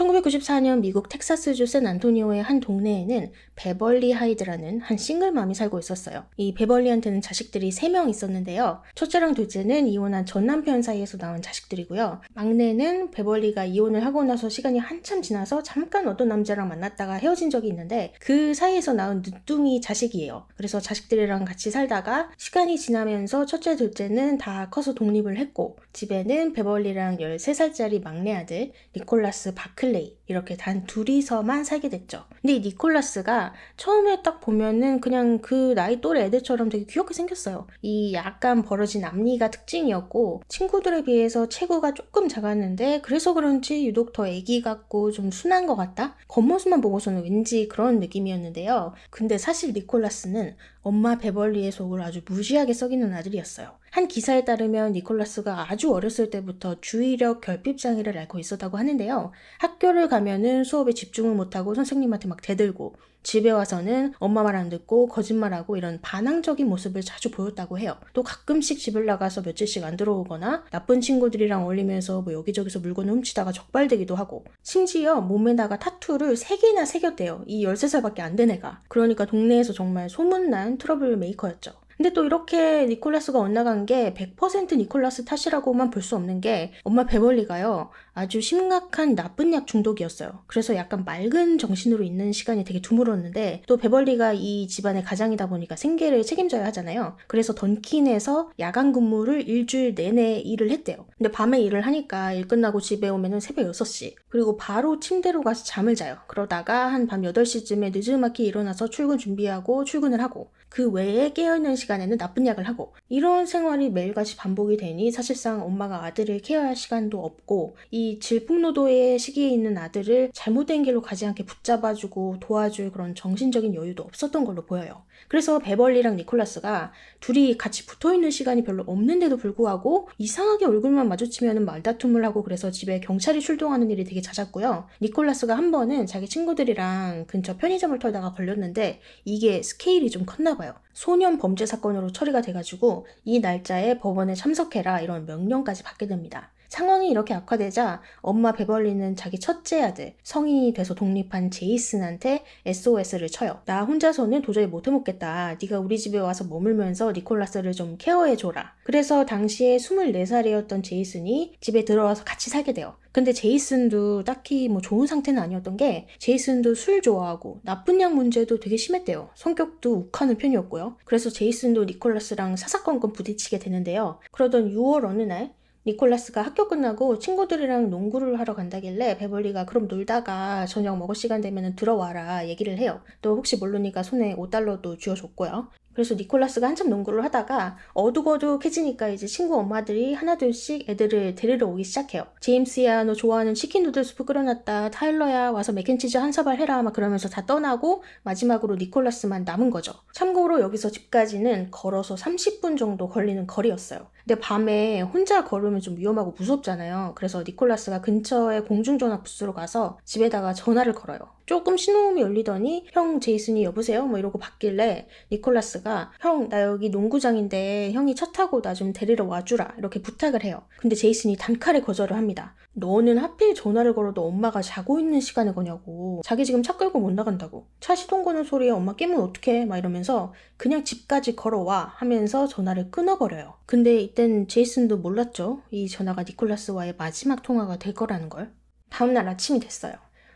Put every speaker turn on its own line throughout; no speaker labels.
1994년 미국 텍사스주 샌안토니오의 한 동네에는 베벌리 하이드라는 한 싱글맘이 살고 있었어요. 이 베벌리한테는 자식들이 3명 있었는데요. 첫째랑 둘째는 이혼한 전 남편 사이에서 나온 자식들이고요. 막내는 베벌리가 이혼을 하고 나서 시간이 한참 지나서 잠깐 어떤 남자랑 만났다가 헤어진 적이 있는데 그 사이에서 나온 늦둥이 자식이에요. 그래서 자식들이랑 같이 살다가 시간이 지나면서 첫째, 둘째는 다 커서 독립을 했고 집에는 베벌리랑 13살짜리 막내 아들 니콜라스 바클레이 이렇게 단 둘이서만 살게 됐죠. 근데 이 니콜라스가 처음에 딱 보면은 그냥 그 나이 또래 애들처럼 되게 귀엽게 생겼어요. 이 약간 벌어진 앞니가 특징이었고 친구들에 비해서 체구가 조금 작았는데 그래서 그런지 유독 더 애기 같고 좀 순한 것 같다? 겉모습만 보고서는 왠지 그런 느낌이었는데요. 근데 사실 니콜라스는 엄마 베벌리의 속을 아주 무시하게 썩이는 아들이었어요. 한 기사에 따르면 니콜라스가 아주 어렸을 때부터 주의력 결핍 장애를 앓고 있었다고 하는데요. 학교를 가면은 수업에 집중을 못하고 선생님한테 막 대들고 집에 와서는 엄마 말 안 듣고 거짓말하고 이런 반항적인 모습을 자주 보였다고 해요. 또 가끔씩 집을 나가서 며칠씩 안 들어오거나 나쁜 친구들이랑 어울리면서 뭐 여기저기서 물건을 훔치다가 적발되기도 하고 심지어 몸에다가 타투를 3개나 새겼대요. 이 13살밖에 안 된 애가. 그러니까 동네에서 정말 소문난 트러블 메이커였죠. 근데 또 이렇게 니콜라스가 엇나간 게 100% 니콜라스 탓이라고만 볼 수 없는 게 엄마 베벌리가요. 아주 심각한 나쁜 약 중독이었어요. 그래서 약간 맑은 정신으로 있는 시간이 되게 드물었는데 또 베벌리가 이 집안의 가장이다 보니까 생계를 책임져야 하잖아요. 그래서 던킨에서 야간 근무를 일주일 내내 일을 했대요. 근데 밤에 일을 하니까 일 끝나고 집에 오면은 새벽 6시. 그리고 바로 침대로 가서 잠을 자요. 그러다가 한 밤 8시쯤에 늦지막히 일어나서 출근 준비하고 출근을 하고 그 외에 깨어있는 시간에는 나쁜 약을 하고 이런 생활이 매일같이 반복이 되니 사실상 엄마가 아들을 케어할 시간도 없고 이 질풍노도의 시기에 있는 아들을 잘못된 길로 가지 않게 붙잡아주고 도와줄 그런 정신적인 여유도 없었던 걸로 보여요. 그래서 베벌리랑 니콜라스가 둘이 같이 붙어있는 시간이 별로 없는데도 불구하고 이상하게 얼굴만 마주치면 말다툼을 하고 그래서 집에 경찰이 출동하는 일이 되게 잦았고요. 니콜라스가 한 번은 자기 친구들이랑 근처 편의점을 털다가 걸렸는데 이게 스케일이 좀 컸나 봐요. 소년 범죄 사건으로 처리가 돼가지고 이 날짜에 법원에 참석해라 이런 명령까지 받게 됩니다. 상황이 이렇게 악화되자 엄마 베벌리는 자기 첫째 아들, 성인이 돼서 독립한 제이슨한테 SOS를 쳐요. 나 혼자서는 도저히 못 해먹겠다. 네가 우리 집에 와서 머물면서 니콜라스를 좀 케어해줘라. 그래서 당시에 24살이었던 제이슨이 집에 들어와서 같이 살게 돼요. 근데 제이슨도 딱히 뭐 좋은 상태는 아니었던 게 제이슨도 술 좋아하고 나쁜 약 문제도 되게 심했대요. 성격도 욱하는 편이었고요. 그래서 제이슨도 니콜라스랑 사사건건 부딪히게 되는데요. 그러던 6월 어느 날 니콜라스가 학교 끝나고 친구들이랑 농구를 하러 간다길래 베벌리가 그럼 놀다가 저녁 먹을 시간 되면 들어와라 얘기를 해요. 또 혹시 모르니까 손에 $5도 쥐어줬고요. 그래서 니콜라스가 한참 농구를 하다가 어둑어둑해지니까 이제 친구 엄마들이 하나둘씩 애들을 데리러 오기 시작해요. 제임스야 너 좋아하는 치킨 누들 수프 끓여놨다. 타일러야 와서 맥앤치즈 한 사발 해라 막 그러면서 다 떠나고 마지막으로 니콜라스만 남은 거죠. 참고로 여기서 집까지는 걸어서 30분 정도 걸리는 거리였어요. 근데 밤에 혼자 걸으면 좀 위험하고 무섭잖아요. 그래서 니콜라스가 근처에 공중전화 부스로 가서 집에다가 전화를 걸어요. 조금 신호음이 울리더니 형 제이슨이 여보세요? 뭐 이러고 받길래 니콜라스가 형 나 여기 농구장인데 형이 차 타고 나 좀 데리러 와주라 이렇게 부탁을 해요. 근데 제이슨이 단칼에 거절을 합니다. 너는 하필 전화를 걸어도 엄마가 자고 있는 시간에 거냐고. 자기 지금 차 끌고 못 나간다고. 차 시동 거는 소리에 엄마 깨면 어떡해 막 이러면서 그냥 집까지 걸어와 하면서 전화를 끊어버려요. 근데 이땐 제이슨도 몰랐죠. 이 전화가 니콜라스와의 마지막 통화가 될 거라는 걸. 다음날 아침이 됐어요.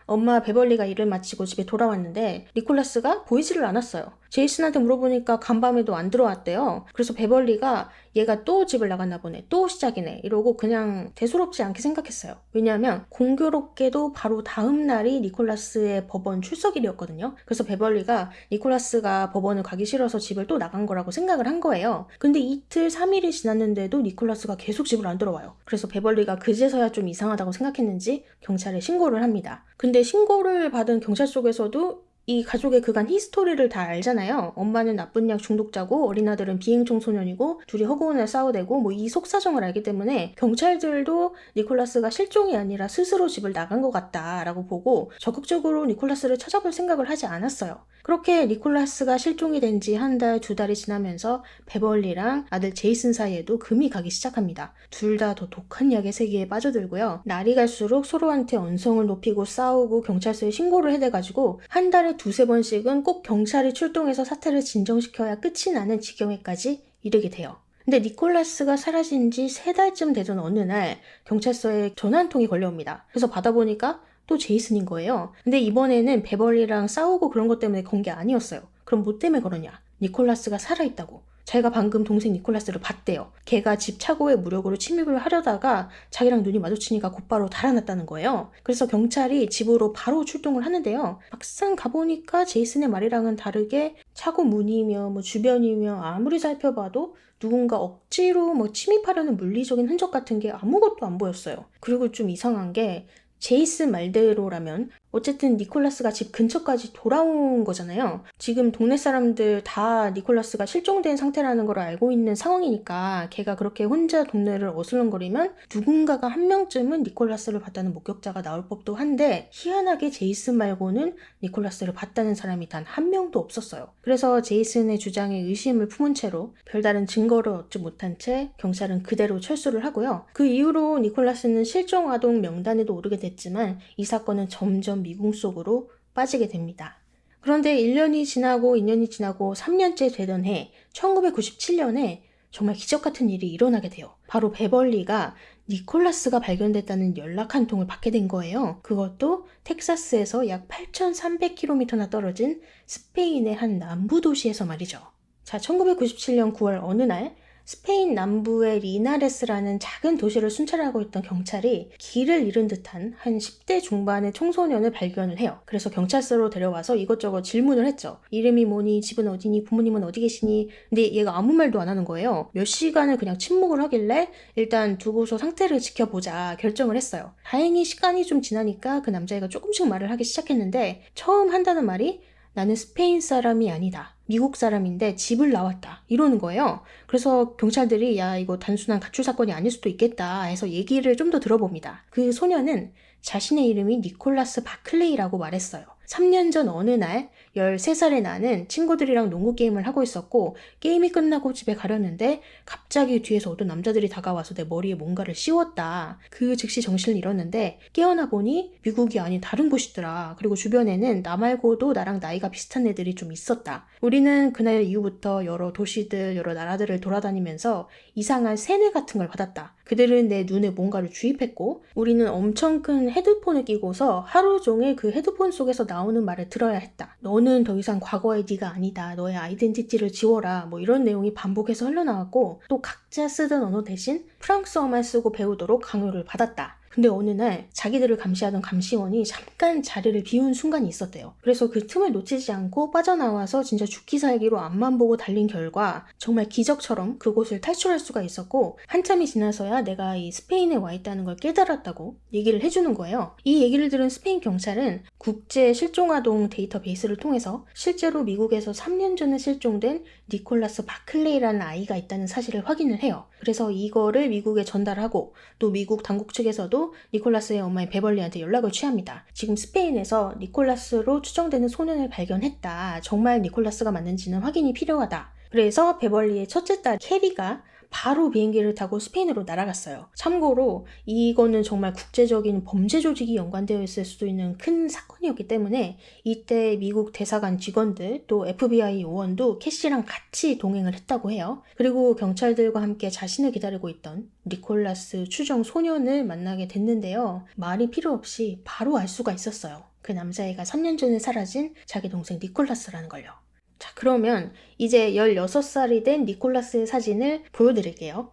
엄마 베벌리가 일을 마치고 집에 돌아왔는데 니콜라스가 보이지를 않았어요. 제이슨한테 물어보니까 간밤에도 안 들어왔대요. 그래서 베벌리가 얘가 또 집을 나갔나 보네. 또 시작이네. 이러고 그냥 대수롭지 않게 생각했어요. 왜냐하면 공교롭게도 바로 다음 날이 니콜라스의 법원 출석일이었거든요. 그래서 베벌리가 니콜라스가 법원을 가기 싫어서 집을 또 나간 거라고 생각을 한 거예요. 근데 이틀 3일이 지났는데도 니콜라스가 계속 집을 안 들어와요. 그래서 베벌리가 그제서야 좀 이상하다고 생각했는지 경찰에 신고를 합니다. 근데 신고를 받은 경찰 쪽에서도 이 가족의 그간 히스토리를 다 알잖아요. 엄마는 나쁜 약 중독자고 어린아들은 비행청소년이고 둘이 허구한날 싸우대고 뭐 이 속사정을 알기 때문에 경찰들도 니콜라스가 실종이 아니라 스스로 집을 나간 것 같다라고 보고 적극적으로 니콜라스를 찾아볼 생각을 하지 않았어요. 그렇게 니콜라스가 실종이 된 지 한 달, 두 달이 지나면서 베벌리랑 아들 제이슨 사이에도 금이 가기 시작합니다. 둘 다 더 독한 약의 세계에 빠져들고요. 날이 갈수록 서로한테 언성을 높이고 싸우고 경찰서에 신고를 해대가지고 한 달에 두세 번씩은 꼭 경찰이 출동해서 사태를 진정시켜야 끝이 나는 지경에까지 이르게 돼요. 근데 니콜라스가 사라진 지 3달쯤 되던 어느 날 경찰서에 전화 한 통이 걸려옵니다. 그래서 받아보니까 또 제이슨인 거예요. 근데 이번에는 베벌리랑 싸우고 그런 것 때문에 건 게 아니었어요. 그럼 뭐 때문에 그러냐? 니콜라스가 살아있다고. 자기가 방금 동생 니콜라스를 봤대요. 걔가 집 차고에 무력으로 침입을 하려다가 자기랑 눈이 마주치니까 곧바로 달아났다는 거예요. 그래서 경찰이 집으로 바로 출동을 하는데요. 막상 가보니까 제이슨의 말이랑은 다르게 차고 문이며 뭐 주변이며 아무리 살펴봐도 누군가 억지로 뭐 침입하려는 물리적인 흔적 같은 게 아무것도 안 보였어요. 그리고 좀 이상한 게 제이슨 말대로라면 어쨌든 니콜라스가 집 근처까지 돌아온 거잖아요. 지금 동네 사람들 다 니콜라스가 실종된 상태라는 걸 알고 있는 상황이니까 걔가 그렇게 혼자 동네를 어슬렁거리면 누군가가 한 명쯤은 니콜라스를 봤다는 목격자가 나올 법도 한데 희한하게 제이슨 말고는 니콜라스를 봤다는 사람이 단 한 명도 없었어요. 그래서 제이슨의 주장에 의심을 품은 채로 별다른 증거를 얻지 못한 채 경찰은 그대로 철수를 하고요. 그 이후로 니콜라스는 실종 아동 명단에도 오르게 됐지만 이 사건은 점점 미궁 속으로 빠지게 됩니다. 그런데 1년이 지나고 2년이 지나고 3년째 되던 해 1997년에 정말 기적 같은 일이 일어나게 돼요. 바로 베벌리가 니콜라스가 발견됐다는 연락 한 통을 받게 된 거예요. 그것도 텍사스에서 약 8,300km나 떨어진 스페인의 한 남부 도시에서 말이죠. 자, 1997년 9월 어느 날 스페인 남부의 리나레스라는 작은 도시를 순찰하고 있던 경찰이 길을 잃은 듯한 한 10대 중반의 청소년을 발견을 해요. 그래서 경찰서로 데려와서 이것저것 질문을 했죠. 이름이 뭐니? 집은 어디니? 부모님은 어디 계시니? 근데 얘가 아무 말도 안 하는 거예요. 몇 시간을 그냥 침묵을 하길래 일단 두고서 상태를 지켜보자 결정을 했어요. 다행히 시간이 좀 지나니까 그 남자애가 조금씩 말을 하기 시작했는데 처음 한다는 말이 나는 스페인 사람이 아니다. 미국 사람인데 집을 나왔다. 이러는 거예요. 그래서 경찰들이 야 이거 단순한 가출 사건이 아닐 수도 있겠다 해서 얘기를 좀 더 들어봅니다. 그 소년은 자신의 이름이 니콜라스 바클레이라고 말했어요. 3년 전 어느 날 13살의 나는 친구들이랑 농구 게임을 하고 있었고 게임이 끝나고 집에 가려는데 갑자기 뒤에서 어떤 남자들이 다가와서 내 머리에 뭔가를 씌웠다. 그 즉시 정신을 잃었는데 깨어나 보니 미국이 아닌 다른 곳이더라. 그리고 주변에는 나 말고도 나랑 나이가 비슷한 애들이 좀 있었다. 우리는 그날 이후부터 여러 도시들, 여러 나라들을 돌아다니면서 이상한 세뇌 같은 걸 받았다. 그들은 내 눈에 뭔가를 주입했고 우리는 엄청 큰 헤드폰을 끼고서 하루 종일 그 헤드폰 속에서 나오는 말을 들어야 했다. 너는 더 이상 과거의 네가 아니다. 너의 아이덴티티를 지워라. 뭐 이런 내용이 반복해서 흘러나왔고 또 각자 쓰던 언어 대신 프랑스어만 쓰고 배우도록 강요를 받았다. 근데 어느 날 자기들을 감시하던 감시원이 잠깐 자리를 비운 순간이 있었대요. 그래서 그 틈을 놓치지 않고 빠져나와서 진짜 죽기 살기로 앞만 보고 달린 결과 정말 기적처럼 그곳을 탈출할 수가 있었고 한참이 지나서야 내가 이 스페인에 와 있다는 걸 깨달았다고 얘기를 해주는 거예요. 이 얘기를 들은 스페인 경찰은 국제 실종아동 데이터베이스를 통해서 실제로 미국에서 3년 전에 실종된 니콜라스 바클레이라는 아이가 있다는 사실을 확인을 해요. 그래서 이거를 미국에 전달하고 또 미국 당국 측에서도 니콜라스의 엄마인 베벌리한테 연락을 취합니다. 지금 스페인에서 니콜라스로 추정되는 소년을 발견했다. 정말 니콜라스가 맞는지는 확인이 필요하다. 그래서 베벌리의 첫째 딸 캐리가 바로 비행기를 타고 스페인으로 날아갔어요. 참고로 이거는 정말 국제적인 범죄 조직이 연관되어 있을 수도 있는 큰 사건이었기 때문에 이때 미국 대사관 직원들 또 FBI 요원도 캐시랑 같이 동행을 했다고 해요. 그리고 경찰들과 함께 자신을 기다리고 있던 니콜라스 추정 소년을 만나게 됐는데요. 말이 필요 없이 바로 알 수가 있었어요. 그 남자애가 3년 전에 사라진 자기 동생 니콜라스라는 걸요. 자, 그러면 이제 16살이 된 니콜라스의 사진을 보여드릴게요.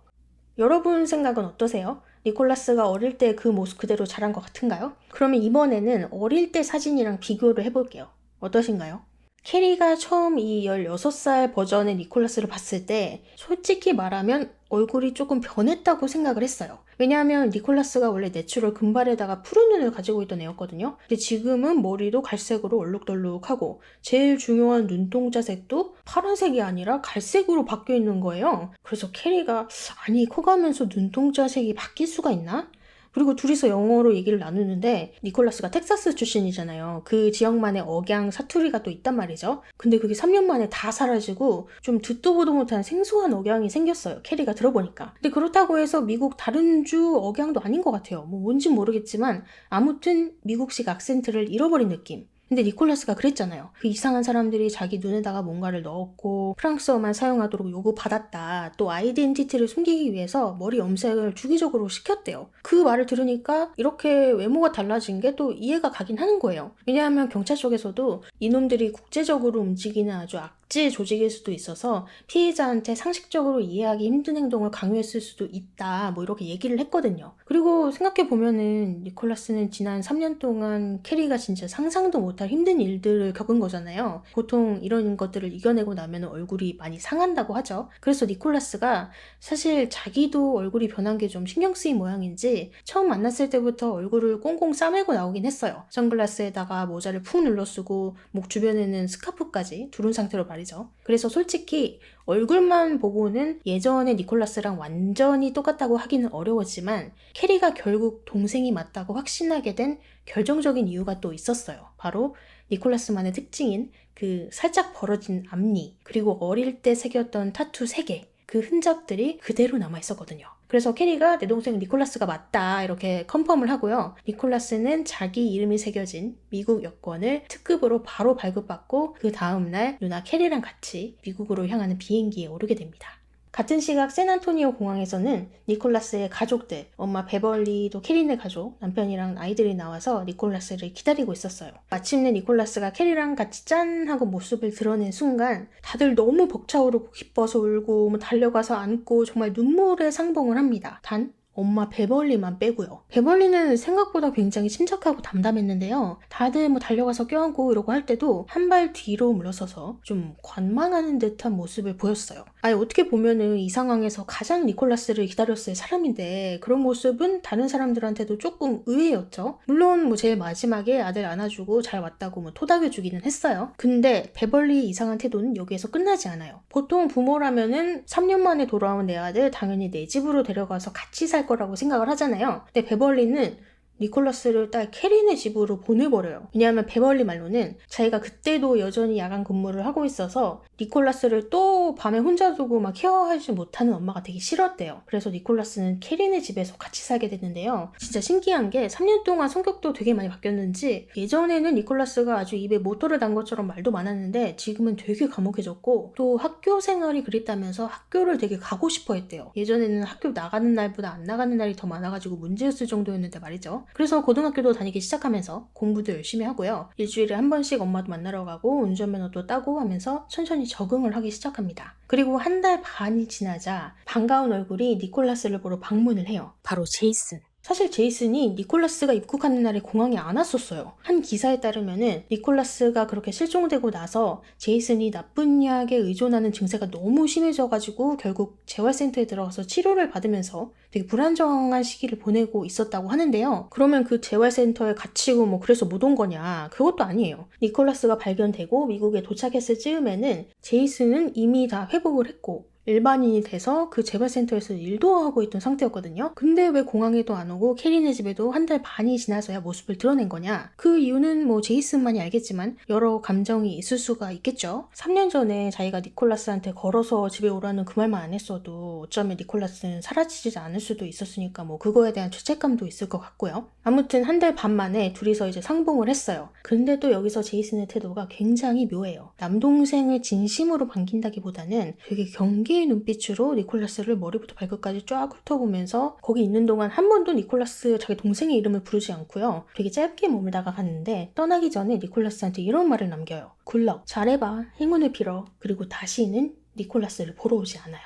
여러분 생각은 어떠세요? 니콜라스가 어릴 때 그 모습 그대로 자란 것 같은가요? 그러면 이번에는 어릴 때 사진이랑 비교를 해볼게요. 어떠신가요? 캐리가 처음 이 16살 버전의 니콜라스를 봤을 때 솔직히 말하면 얼굴이 조금 변했다고 생각을 했어요. 왜냐하면 니콜라스가 원래 내추럴 금발에다가 푸른 눈을 가지고 있던 애였거든요. 근데 지금은 머리도 갈색으로 얼룩덜룩하고 제일 중요한 눈동자색도 파란색이 아니라 갈색으로 바뀌어 있는 거예요. 그래서 캐리가 아니 커가면서 눈동자색이 바뀔 수가 있나? 그리고 둘이서 영어로 얘기를 나누는데 니콜라스가 텍사스 출신이잖아요. 그 지역만의 억양 사투리가 또 있단 말이죠. 근데 그게 3년 만에 다 사라지고 좀 듣도 보도 못한 생소한 억양이 생겼어요. 캐리가 들어보니까. 근데 그렇다고 해서 미국 다른 주 억양도 아닌 것 같아요. 뭐 뭔진 모르겠지만 아무튼 미국식 악센트를 잃어버린 느낌. 근데 니콜라스가 그랬잖아요. 그 이상한 사람들이 자기 눈에다가 뭔가를 넣었고 프랑스어만 사용하도록 요구받았다. 또 아이덴티티를 숨기기 위해서 머리 염색을 주기적으로 시켰대요. 그 말을 들으니까 이렇게 외모가 달라진 게 또 이해가 가긴 하는 거예요. 왜냐하면 경찰 쪽에서도 이놈들이 국제적으로 움직이는 아주 악질 조직일 수도 있어서 피해자한테 상식적으로 이해하기 힘든 행동을 강요했을 수도 있다. 뭐 이렇게 얘기를 했거든요. 그리고 생각해보면은 니콜라스는 지난 3년 동안 캐리가 진짜 상상도 못할 힘든 일들을 겪은 거잖아요. 보통 이런 것들을 이겨내고 나면 얼굴이 많이 상한다고 하죠. 그래서 니콜라스가 사실 자기도 얼굴이 변한 게 좀 신경 쓰인 모양인지 처음 만났을 때부터 얼굴을 꽁꽁 싸매고 나오긴 했어요. 선글라스에다가 모자를 푹 눌러 쓰고 목 주변에는 스카프까지 두른 상태로 말이죠. 그래서 솔직히 얼굴만 보고는 예전의 니콜라스랑 완전히 똑같다고 하기는 어려웠지만 캐리가 결국 동생이 맞다고 확신하게 된 결정적인 이유가 또 있었어요. 바로 니콜라스만의 특징인 그 살짝 벌어진 앞니, 그리고 어릴 때 새겼던 타투 3개, 그 흔적들이 그대로 남아있었거든요. 그래서 캐리가 내 동생 니콜라스가 맞다 이렇게 컨펌을 하고요. 니콜라스는 자기 이름이 새겨진 미국 여권을 특급으로 바로 발급받고 그 다음날 누나 캐리랑 같이 미국으로 향하는 비행기에 오르게 됩니다. 같은 시각 샌안토니오 공항에서는 니콜라스의 가족들, 엄마 베벌리, 또 캐린의 가족, 남편이랑 아이들이 나와서 니콜라스를 기다리고 있었어요. 마침내 니콜라스가 캐리랑 같이 짠 하고 모습을 드러낸 순간 다들 너무 벅차오르고 기뻐서 울고 뭐 달려가서 안고 정말 눈물의 상봉을 합니다. 단 엄마 베벌리만 빼고요. 베벌리는 생각보다 굉장히 침착하고 담담했는데요. 다들 뭐 달려가서 껴안고 이러고 할 때도 한 발 뒤로 물러서서 좀 관망하는 듯한 모습을 보였어요. 아니 어떻게 보면은 이 상황에서 가장 니콜라스를 기다렸을 사람인데 그런 모습은 다른 사람들한테도 조금 의외였죠. 물론 뭐 제일 마지막에 아들 안아주고 잘 왔다고 뭐 토닥여주기는 했어요. 근데 베벌리 이상한 태도는 여기에서 끝나지 않아요. 보통 부모라면은 3년 만에 돌아온 내 아들 당연히 내 집으로 데려가서 같이 살 거라고 생각을 하잖아요. 근데 베벌리는 니콜라스를 딸 캐린의 집으로 보내버려요. 왜냐하면 베벌리 말로는 자기가 그때도 여전히 야간 근무를 하고 있어서 니콜라스를 또 밤에 혼자 두고 막 케어하지 못하는 엄마가 되게 싫었대요. 그래서 니콜라스는 캐린의 집에서 같이 살게 됐는데요. 진짜 신기한 게 3년 동안 성격도 되게 많이 바뀌었는지 예전에는 니콜라스가 아주 입에 모터를 단 것처럼 말도 많았는데 지금은 되게 과묵해졌고 또 학교 생활이 그립다면서 학교를 되게 가고 싶어 했대요. 예전에는 학교 나가는 날보다 안 나가는 날이 더 많아가지고 문제였을 정도였는데 말이죠. 그래서 고등학교도 다니기 시작하면서 공부도 열심히 하고요. 일주일에 한 번씩 엄마도 만나러 가고 운전면허도 따고 하면서 천천히 적응을 하기 시작합니다. 그리고 한 달 반이 지나자 반가운 얼굴이 니콜라스를 보러 방문을 해요. 바로 제이슨. 사실 제이슨이 니콜라스가 입국하는 날에 공항에 안 왔었어요. 한 기사에 따르면은 니콜라스가 그렇게 실종되고 나서 제이슨이 나쁜 약에 의존하는 증세가 너무 심해져가지고 결국 재활센터에 들어가서 치료를 받으면서 되게 불안정한 시기를 보내고 있었다고 하는데요. 그러면 그 재활센터에 갇히고 뭐 그래서 못 온 거냐? 그것도 아니에요. 니콜라스가 발견되고 미국에 도착했을 즈음에는 제이슨은 이미 다 회복을 했고 일반인이 돼서 그 재활센터에서 일도 하고 있던 상태였거든요. 근데 왜 공항에도 안 오고 캐린의 집에도 한 달 반이 지나서야 모습을 드러낸 거냐? 그 이유는 뭐 제이슨만이 알겠지만 여러 감정이 있을 수가 있겠죠. 3년 전에 자기가 니콜라스한테 걸어서 집에 오라는 그 말만 안 했어도 어쩌면 니콜라스는 사라지지 않을 수도 있었으니까 뭐 그거에 대한 죄책감도 있을 것 같고요. 아무튼 한 달 반 만에 둘이서 이제 상봉을 했어요. 근데 또 여기서 제이슨의 태도가 굉장히 묘해요. 남동생을 진심으로 반긴다기보다는 되게 경계의 눈빛으로 니콜라스를 머리부터 발끝까지 쫙 훑어보면서 거기 있는 동안 한 번도 니콜라스 자기 동생의 이름을 부르지 않고요. 되게 짧게 머물다가 갔는데 떠나기 전에 니콜라스한테 이런 말을 남겨요. 굿럭, 잘해봐, 행운을 빌어. 그리고 다시는 니콜라스를 보러 오지 않아요.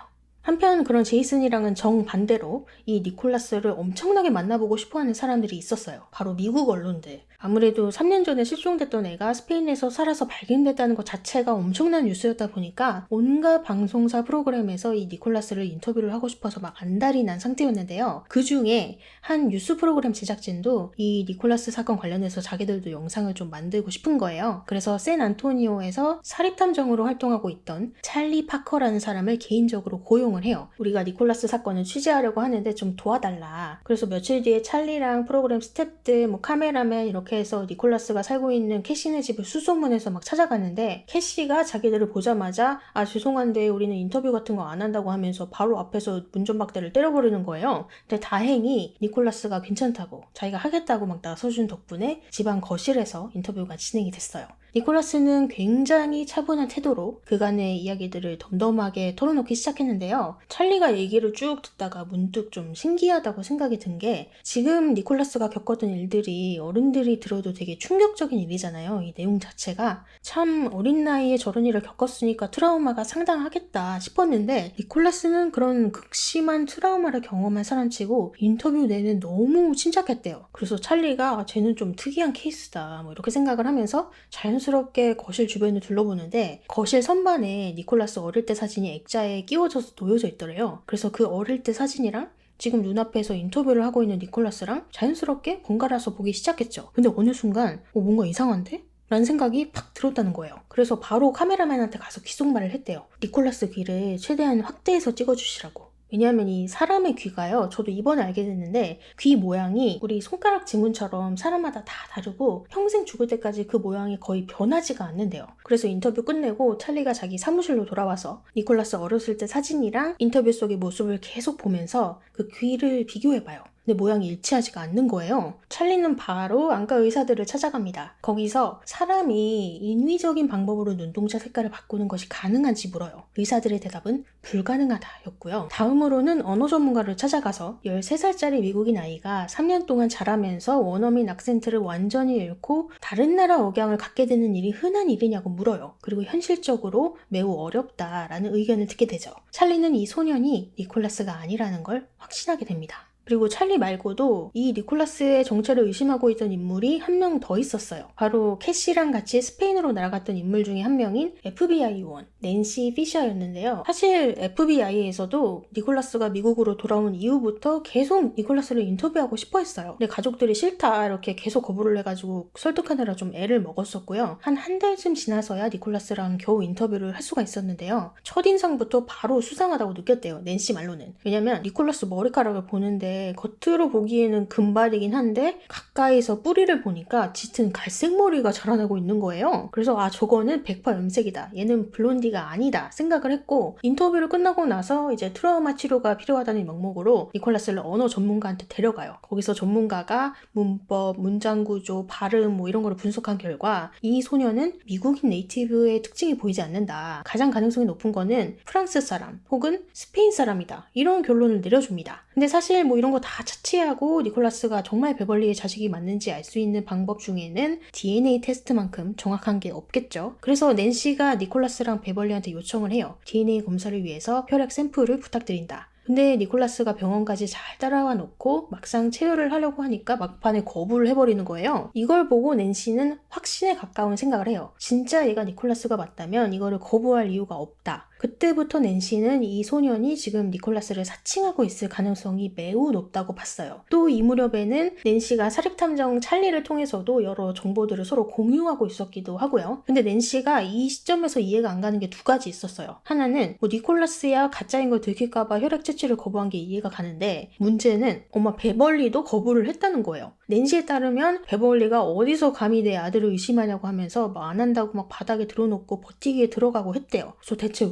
한편 그런 제이슨이랑은 정반대로 이 니콜라스를 엄청나게 만나보고 싶어하는 사람들이 있었어요. 바로 미국 언론들. 아무래도 3년 전에 실종됐던 애가 스페인에서 살아서 발견됐다는 것 자체가 엄청난 뉴스였다 보니까 온갖 방송사 프로그램에서 이 니콜라스를 인터뷰를 하고 싶어서 막 안달이 난 상태였는데요. 그 중에 한 뉴스 프로그램 제작진도 이 니콜라스 사건 관련해서 자기들도 영상을 좀 만들고 싶은 거예요. 그래서 샌안토니오에서 사립탐정으로 활동하고 있던 찰리 파커라는 사람을 개인적으로 고용을 해요. 우리가 니콜라스 사건을 취재하려고 하는데 좀 도와달라. 그래서 며칠 뒤에 찰리랑 프로그램 스태프들, 카메라맨 이렇게 해서 니콜라스가 살고 있는 캐시네 집을 수소문해서 막 찾아가는데 캐시가 자기들을 보자마자 죄송한데 우리는 인터뷰 같은 거 안 한다고 하면서 바로 앞에서 문전박대를 때려버리는 거예요. 근데 다행히 니콜라스가 괜찮다고 자기가 하겠다고 막 나서준 덕분에 집안 거실에서 인터뷰가 진행이 됐어요. 니콜라스는 굉장히 차분한 태도로 그간의 이야기들을 덤덤하게 털어놓기 시작했는데요. 찰리가 얘기를 쭉 듣다가 문득 좀 신기하다고 생각이 든 게 지금 니콜라스가 겪었던 일들이 어른들이 들어도 되게 충격적인 일이잖아요. 이 내용 자체가. 참 어린 나이에 저런 일을 겪었으니까 트라우마가 상당하겠다 싶었는데 니콜라스는 그런 극심한 트라우마를 경험한 사람치고 인터뷰 내내 너무 침착했대요. 그래서 찰리가 쟤는 좀 특이한 케이스다 이렇게 생각을 하면서 자연스럽게 거실 주변을 둘러보는데 거실 선반에 니콜라스 어릴 때 사진이 액자에 끼워져서 놓여져 있더래요. 그래서 그 어릴 때 사진이랑 지금 눈앞에서 인터뷰를 하고 있는 니콜라스랑 자연스럽게 번갈아서 보기 시작했죠. 근데 어느 순간 뭔가 이상한데? 라는 생각이 팍 들었다는 거예요. 그래서 바로 카메라맨한테 가서 귓속말을 했대요. 니콜라스 귀를 최대한 확대해서 찍어주시라고. 왜냐하면 이 사람의 귀가요, 저도 이번에 알게 됐는데 귀 모양이 우리 손가락 지문처럼 사람마다 다 다르고 평생 죽을 때까지 그 모양이 거의 변하지가 않는데요. 그래서 인터뷰 끝내고 찰리가 자기 사무실로 돌아와서 니콜라스 어렸을 때 사진이랑 인터뷰 속의 모습을 계속 보면서 그 귀를 비교해봐요. 근데 모양이 일치하지가 않는 거예요. 찰리는 바로 안과 의사들을 찾아갑니다. 거기서 사람이 인위적인 방법으로 눈동자 색깔을 바꾸는 것이 가능한지 물어요. 의사들의 대답은 불가능하다였고요. 다음으로는 언어 전문가를 찾아가서 13살짜리 미국인 아이가 3년 동안 자라면서 원어민 악센트를 완전히 잃고 다른 나라 억양을 갖게 되는 일이 흔한 일이냐고 물어요. 그리고 현실적으로 매우 어렵다라는 의견을 듣게 되죠. 찰리는 이 소년이 니콜라스가 아니라는 걸 확신하게 됩니다. 그리고 찰리 말고도 이 니콜라스의 정체를 의심하고 있던 인물이 한 명 더 있었어요. 바로 캐시랑 같이 스페인으로 날아갔던 인물 중에 한 명인 FBI 요원 낸시 피셔였는데요. 사실 FBI에서도 니콜라스가 미국으로 돌아온 이후부터 계속 니콜라스를 인터뷰하고 싶어 했어요. 근데 가족들이 싫다 이렇게 계속 거부를 해가지고 설득하느라 좀 애를 먹었었고요. 한 달쯤 지나서야 니콜라스랑 겨우 인터뷰를 할 수가 있었는데요. 첫인상부터 바로 수상하다고 느꼈대요. 낸시 말로는. 왜냐면 니콜라스 머리카락을 보는데 겉으로 보기에는 금발이긴 한데 가까이서 뿌리를 보니까 짙은 갈색 머리가 자라나고 있는 거예요. 그래서 저거는 100% 염색이다. 얘는 블론디가 아니다 생각을 했고 인터뷰를 끝나고 나서 이제 트라우마 치료가 필요하다는 명목으로 니콜라스를 언어 전문가한테 데려가요. 거기서 전문가가 문법, 문장 구조, 발음 이런 거를 분석한 결과 이 소녀는 미국인 네이티브의 특징이 보이지 않는다. 가장 가능성이 높은 거는 프랑스 사람 혹은 스페인 사람이다. 이런 결론을 내려줍니다. 근데 사실 이런 거 다 차치하고 니콜라스가 정말 베벌리의 자식이 맞는지 알 수 있는 방법 중에는 DNA 테스트만큼 정확한 게 없겠죠. 그래서 낸시가 니콜라스랑 베벌리한테 요청을 해요. DNA 검사를 위해서 혈액 샘플을 부탁드린다. 근데 니콜라스가 병원까지 잘 따라와 놓고 막상 체열을 하려고 하니까 막판에 거부를 해버리는 거예요. 이걸 보고 낸시는 확신에 가까운 생각을 해요. 진짜 얘가 니콜라스가 맞다면 이거를 거부할 이유가 없다. 그때부터 낸시는 이 소년이 지금 니콜라스를 사칭하고 있을 가능성이 매우 높다고 봤어요. 또 이 무렵에는 낸시가 사립탐정 찰리를 통해서도 여러 정보들을 서로 공유하고 있었기도 하고요. 근데 낸시가 이 시점에서 이해가 안 가는 게 두 가지 있었어요. 하나는 니콜라스야 가짜인 걸 들킬까봐 혈액 채취를 거부한 게 이해가 가는데 문제는 엄마 베벌리도 거부를 했다는 거예요. 낸시에 따르면 베벌리가 어디서 감히 내 아들을 의심하냐고 하면서 안 한다고 막 바닥에 들어놓고 버티기에 들어가고 했대요. 그래서 대체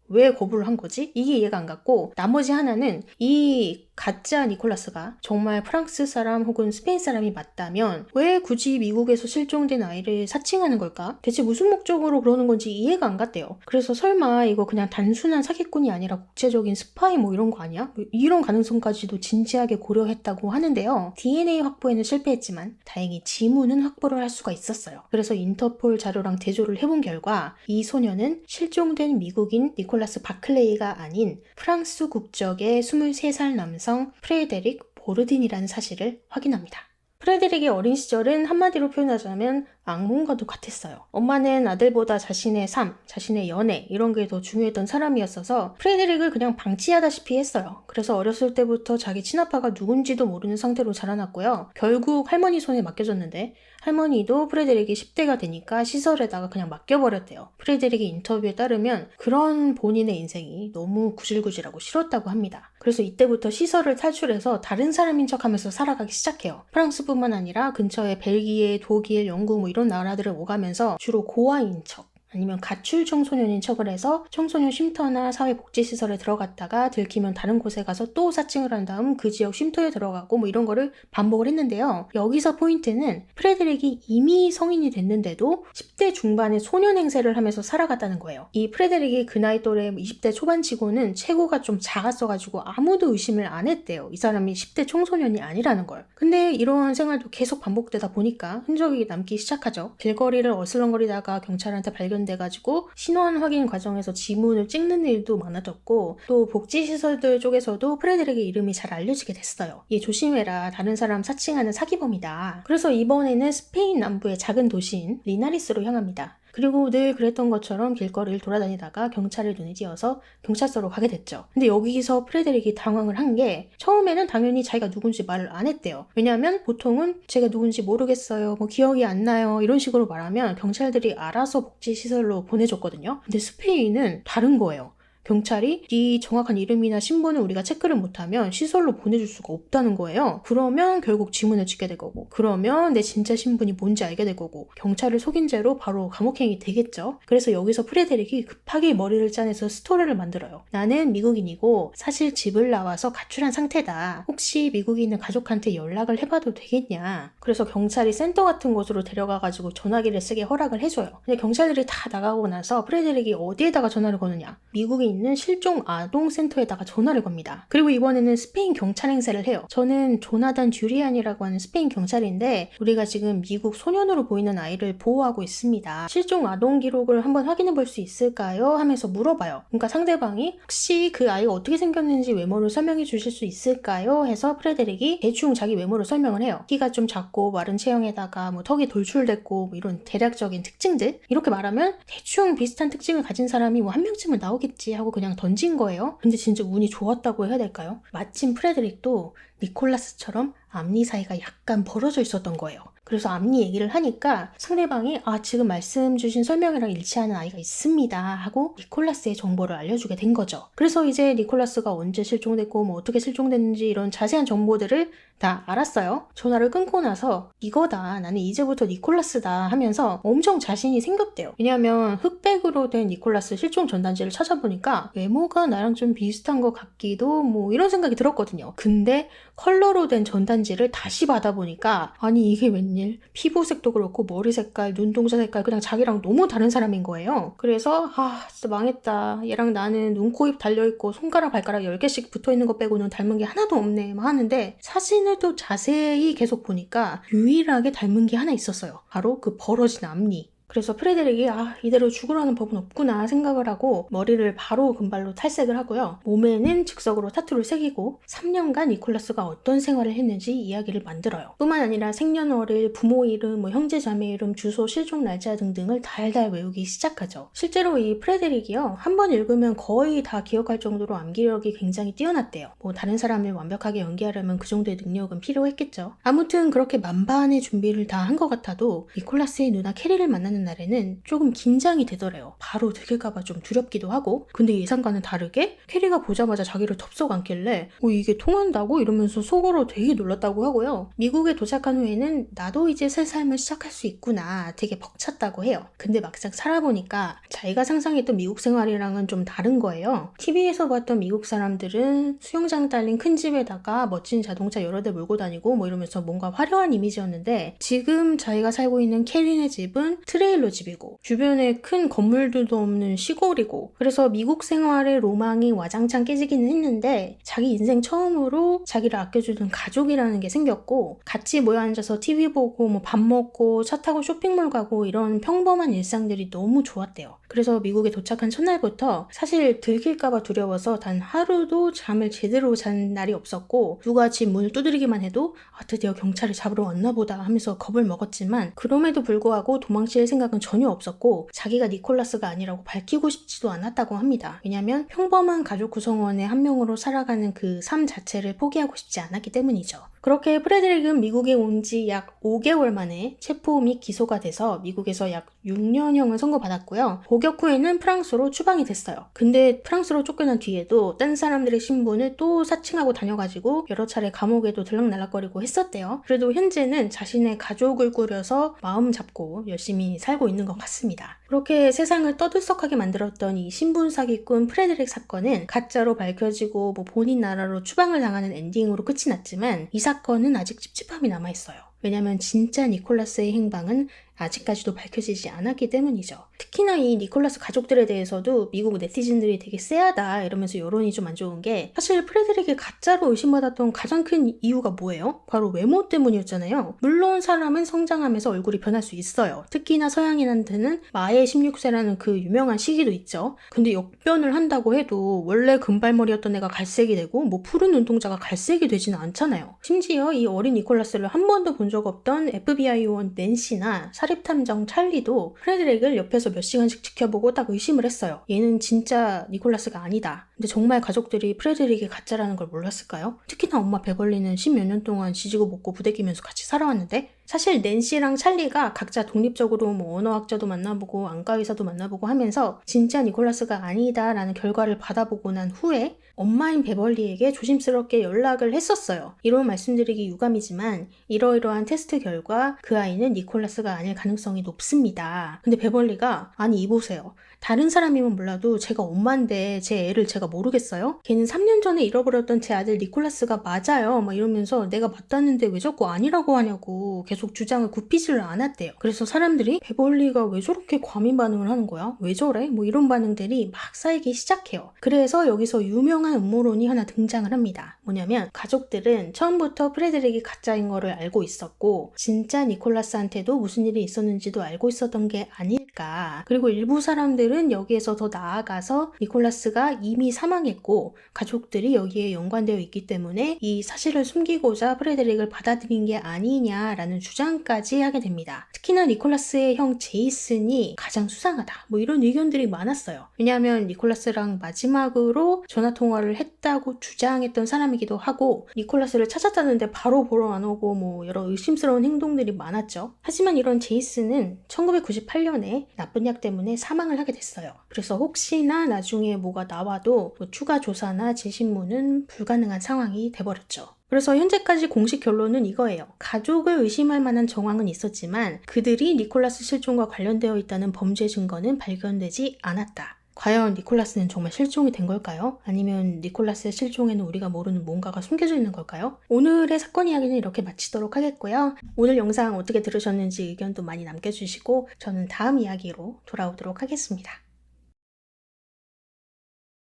왜 거부를 한 거지? 이게 이해가 안 갔고 나머지 하나는 이 가짜 니콜라스가 정말 프랑스 사람 혹은 스페인 사람이 맞다면 왜 굳이 미국에서 실종된 아이를 사칭하는 걸까? 대체 무슨 목적으로 그러는 건지 이해가 안 갔대요. 그래서 설마 이거 그냥 단순한 사기꾼이 아니라 국제적인 스파이 뭐 이런 거 아니야? 이런 가능성까지도 진지하게 고려했다고 하는데요. DNA 확보에는 실패했지만 다행히 지문은 확보를 할 수가 있었어요. 그래서 인터폴 자료랑 대조를 해본 결과 이 소녀는 실종된 미국인 니콜라스 바클레이가 아닌 프랑스 국적의 23살 남성 프레데릭 보르딘이라는 사실을 확인합니다. 프레데릭의 어린 시절은 한마디로 표현하자면 악몽과도 같았어요. 엄마는 아들보다 자신의 삶, 자신의 연애 이런 게 더 중요했던 사람이었어서 프레데릭을 그냥 방치하다시피 했어요. 그래서 어렸을 때부터 자기 친아빠가 누군지도 모르는 상태로 자라났고요. 결국 할머니 손에 맡겨졌는데 할머니도 프레데릭이 10대가 되니까 시설에다가 그냥 맡겨버렸대요. 프레데릭의 인터뷰에 따르면 그런 본인의 인생이 너무 구질구질하고 싫었다고 합니다. 그래서 이때부터 시설을 탈출해서 다른 사람인 척하면서 살아가기 시작해요. 프랑스뿐만 아니라 근처에 벨기에, 독일, 영국 뭐 이런 나라들을 오가면서 주로 고아인 척 아니면 가출 청소년인 척을 해서 청소년 쉼터나 사회복지시설에 들어갔다가 들키면 다른 곳에 가서 또 사칭을 한 다음 그 지역 쉼터에 들어가고 뭐 이런 거를 반복을 했는데요. 여기서 포인트는 프레데릭이 이미 성인이 됐는데도 10대 중반의 소년 행세를 하면서 살아갔다는 거예요. 이 프레데릭이 그 나이 또래 20대 초반치고는 체구가 좀 작았어가지고 아무도 의심을 안 했대요. 이 사람이 10대 청소년이 아니라는 걸. 근데 이런 생활도 계속 반복되다 보니까 흔적이 남기 시작하죠. 길거리를 어슬렁거리다가 경찰한테 발견돼가지고 신원 확인 과정에서 지문을 찍는 일도 많아졌고 또 복지시설들 쪽에서도 프레데릭의 이름이 잘 알려지게 됐어요. 얘 조심해라, 다른 사람 사칭하는 사기범이다. 그래서 이번에는 스페인 남부의 작은 도시인 리나리스로 향합니다. 그리고 늘 그랬던 것처럼 길거리를 돌아다니다가 경찰의 눈에 띄어서 경찰서로 가게 됐죠. 근데 여기서 프레데릭이 당황을 한 게 처음에는 당연히 자기가 누군지 말을 안 했대요. 왜냐하면 보통은 제가 누군지 모르겠어요, 뭐 기억이 안 나요 이런 식으로 말하면 경찰들이 알아서 복지시설로 보내줬거든요. 근데 스페인은 다른 거예요. 경찰이 네 정확한 이름이나 신분을 우리가 체크를 못하면 시설로 보내줄 수가 없다는 거예요. 그러면 결국 지문을 찍게 될 거고 그러면 내 진짜 신분이 뭔지 알게 될 거고 경찰을 속인 죄로 바로 감옥행이 되겠죠. 그래서 여기서 프레데릭이 급하게 머리를 짜내서 스토리를 만들어요. 나는 미국인이고 사실 집을 나와서 가출한 상태다. 혹시 미국에 있는 가족한테 연락을 해봐도 되겠냐. 그래서 경찰이 센터 같은 곳으로 데려가가지고 전화기를 쓰게 허락을 해줘요. 근데 경찰들이 다 나가고 나서 프레데릭이 어디에다가 전화를 거느냐. 미국에 있는 실종 아동센터에다가 전화를 겁니다. 그리고 이번에는 스페인 경찰 행세를 해요. 저는 조나단 듀리안이라고 하는 스페인 경찰인데 우리가 지금 미국 소년으로 보이는 아이를 보호하고 있습니다. 실종 아동 기록을 한번 확인해 볼 수 있을까요? 하면서 물어봐요. 그러니까 상대방이 혹시 그 아이가 어떻게 생겼는지 외모를 설명해 주실 수 있을까요? 해서 프레데릭이 대충 자기 외모를 설명을 해요. 키가 좀 작고 마른 체형에다가 뭐 턱이 돌출됐고 뭐 이런 대략적인 특징들 이렇게 말하면 대충 비슷한 특징을 가진 사람이 뭐 한 명쯤은 나오겠지 하고 그냥 던진 거예요. 근데 진짜 운이 좋았다고 해야 될까요? 마침 프레데릭도 니콜라스처럼 앞니 사이가 약간 벌어져 있었던 거예요. 그래서 앞니 얘기를 하니까 상대방이 지금 말씀 주신 설명이랑 일치하는 아이가 있습니다 하고 니콜라스의 정보를 알려주게 된 거죠. 그래서 이제 니콜라스가 언제 실종됐고 뭐 어떻게 실종됐는지 이런 자세한 정보들을 다 알았어요. 전화를 끊고 나서 이거다, 나는 이제부터 니콜라스다 하면서 엄청 자신이 생겼대요. 왜냐하면 흑백으로 된 니콜라스 실종 전단지를 찾아보니까 외모가 나랑 좀 비슷한 것 같기도 뭐 이런 생각이 들었거든요. 근데 컬러로 된 전단지를 다시 받아보니까 아니 이게 웬일, 피부색도 그렇고 머리 색깔, 눈동자 색깔 그냥 자기랑 너무 다른 사람인 거예요. 그래서 진짜 망했다, 얘랑 나는 눈, 코, 입 달려있고 손가락, 발가락 10개씩 붙어있는 거 빼고는 닮은 게 하나도 없네 막 하는데 사진을 또 자세히 계속 보니까 유일하게 닮은 게 하나 있었어요. 바로 그 벌어진 앞니. 그래서 프레데릭이 이대로 죽으라는 법은 없구나 생각을 하고 머리를 바로 금발로 탈색을 하고요. 몸에는 즉석으로 타투를 새기고 3년간 니콜라스가 어떤 생활을 했는지 이야기를 만들어요. 뿐만 아니라 생년월일, 부모 이름, 뭐 형제 자매 이름, 주소, 실종 날짜 등등을 달달 외우기 시작하죠. 실제로 이 프레데릭이요, 한번 읽으면 거의 다 기억할 정도로 암기력이 굉장히 뛰어났대요. 뭐 다른 사람을 완벽하게 연기하려면 그 정도의 능력은 필요했겠죠. 아무튼 그렇게 만반의 준비를 다 한 것 같아도 니콜라스의 누나 캐리를 만나는 되는 날에는 조금 긴장이 되더래요. 바로 들킬까봐 좀 두렵기도 하고. 근데 예상과는 다르게 캐리가 보자마자 자기를 덥석 안길래 이게 통한다고? 이러면서 속으로 되게 놀랐다고 하고요. 미국에 도착한 후에는 나도 이제 새 삶을 시작할 수 있구나 되게 벅찼다고 해요. 근데 막상 살아보니까 자기가 상상했던 미국 생활이랑은 좀 다른 거예요. TV에서 봤던 미국 사람들은 수영장 딸린 큰 집에다가 멋진 자동차 여러 대 몰고 다니고 뭐 이러면서 뭔가 화려한 이미지였는데 지금 자기가 살고 있는 캐린의 집은 트레일러 집이고 주변에 큰 건물들도 없는 시골이고 그래서 미국 생활의 로망이 와장창 깨지기는 했는데 자기 인생 처음으로 자기를 아껴주는 가족이라는 게 생겼고 같이 모여 앉아서 TV 보고 뭐 밥 먹고 차 타고 쇼핑몰 가고 이런 평범한 일상들이 너무 좋았대요. 그래서 미국에 도착한 첫날부터 사실 들킬까봐 두려워서 단 하루도 잠을 제대로 잔 날이 없었고 누가 집 문을 두드리기만 해도 드디어 경찰이 잡으러 왔나 보다 하면서 겁을 먹었지만 그럼에도 불구하고 도망칠 생각은 전혀 없었고 자기가 니콜라스가 아니라고 밝히고 싶지도 않았다고 합니다. 왜냐면 평범한 가족 구성원의 한 명으로 살아가는 그 삶 자체를 포기하고 싶지 않았기 때문이죠. 그렇게 프레드릭은 미국에 온 지 약 5개월 만에 체포 및 기소가 돼서 미국에서 약 6년형을 선고받았고요. 복역 후에는 프랑스로 추방이 됐어요. 근데 프랑스로 쫓겨난 뒤에도 딴 사람들의 신분을 또 사칭하고 다녀가지고 여러 차례 감옥에도 들락날락거리고 했었대요. 그래도 현재는 자신의 가족을 꾸려서 마음 잡고 열심히 살고 있는 것 같습니다. 그렇게 세상을 떠들썩하게 만들었던 이 신분 사기꾼 프레드릭 사건은 가짜로 밝혀지고 뭐 본인 나라로 추방을 당하는 엔딩으로 끝이 났지만 이 사건은 아직 찝찝함이 남아있어요. 왜냐면 진짜 니콜라스의 행방은 아직까지도 밝혀지지 않았기 때문이죠. 특히나 이 니콜라스 가족들에 대해서도 미국 네티즌들이 되게 쎄하다 이러면서 여론이 좀 안 좋은 게 사실 프레드릭이 가짜로 의심받았던 가장 큰 이유가 뭐예요? 바로 외모 때문이었잖아요. 물론 사람은 성장하면서 얼굴이 변할 수 있어요. 특히나 서양인한테는 마의 16세라는 그 유명한 시기도 있죠. 근데 역변을 한다고 해도 원래 금발머리였던 애가 갈색이 되고 뭐 푸른 눈동자가 갈색이 되지는 않잖아요. 심지어 이 어린 니콜라스를 한 번도 본 적 없던 FBI 요원 낸시나 사립탐정 찰리도 프레드릭을 옆에서 몇 시간씩 지켜보고 딱 의심을 했어요. 얘는 진짜 니콜라스가 아니다. 근데 정말 가족들이 프레드릭이 가짜라는 걸 몰랐을까요? 특히나 엄마 베벌리는 10몇 년 동안 지지고 볶고 부대끼면서 같이 살아왔는데 사실 낸시랑 찰리가 각자 독립적으로 뭐 언어학자도 만나보고 안과의사도 만나보고 하면서 진짜 니콜라스가 아니다라는 결과를 받아보고 난 후에 엄마인 베벌리에게 조심스럽게 연락을 했었어요. 이런 말씀드리기 유감이지만 이러이러한 테스트 결과 그 아이는 니콜라스가 아닐 가능성이 높습니다. 근데 베벌리가 아니 이보세요. 다른 사람이면 몰라도 제가 엄마인데 제 애를 제가 모르겠어요? 걔는 3년 전에 잃어버렸던 제 아들 니콜라스가 맞아요. 막 이러면서 내가 맞다는데 왜 자꾸 아니라고 하냐고 계속 주장을 굽히지를 않았대요. 그래서 사람들이 베벌리가 왜 저렇게 과민 반응을 하는 거야? 왜 저래? 뭐 이런 반응들이 막 쌓이기 시작해요. 그래서 여기서 유명한 음모론이 하나 등장을 합니다. 뭐냐면 가족들은 처음부터 프레드릭이 가짜인 거를 알고 있었고 진짜 니콜라스한테도 무슨 일이 있었는지도 알고 있었던 게 아닐까. 그리고 일부 사람들은 여기에서 더 나아가서 니콜라스가 이미 사망했고 가족들이 여기에 연관되어 있기 때문에 이 사실을 숨기고자 프레드릭을 받아들인 게 아니냐라는 주장까지 하게 됩니다. 특히나 니콜라스의 형 제이슨이 가장 수상하다 뭐 이런 의견들이 많았어요. 왜냐하면 니콜라스랑 마지막으로 전화통화를 했다고 주장했던 사람이기도 하고 니콜라스를 찾았다는데 바로 보러 안 오고 뭐 여러 의심스러운 행동들이 많았죠. 하지만 이런 제이슨은 1998년에 나쁜 약 때문에 사망을 하게 됐어요. 그래서 혹시나 나중에 뭐가 나와도 뭐 추가 조사나 재신문은 불가능한 상황이 돼버렸죠. 그래서 현재까지 공식 결론은 이거예요. 가족을 의심할 만한 정황은 있었지만 그들이 니콜라스 실종과 관련되어 있다는 범죄 증거는 발견되지 않았다. 과연 니콜라스는 정말 실종이 된 걸까요? 아니면 니콜라스의 실종에는 우리가 모르는 뭔가가 숨겨져 있는 걸까요? 오늘의 사건 이야기는 이렇게 마치도록 하겠고요. 오늘 영상 어떻게 들으셨는지 의견도 많이 남겨주시고 저는 다음 이야기로 돌아오도록 하겠습니다.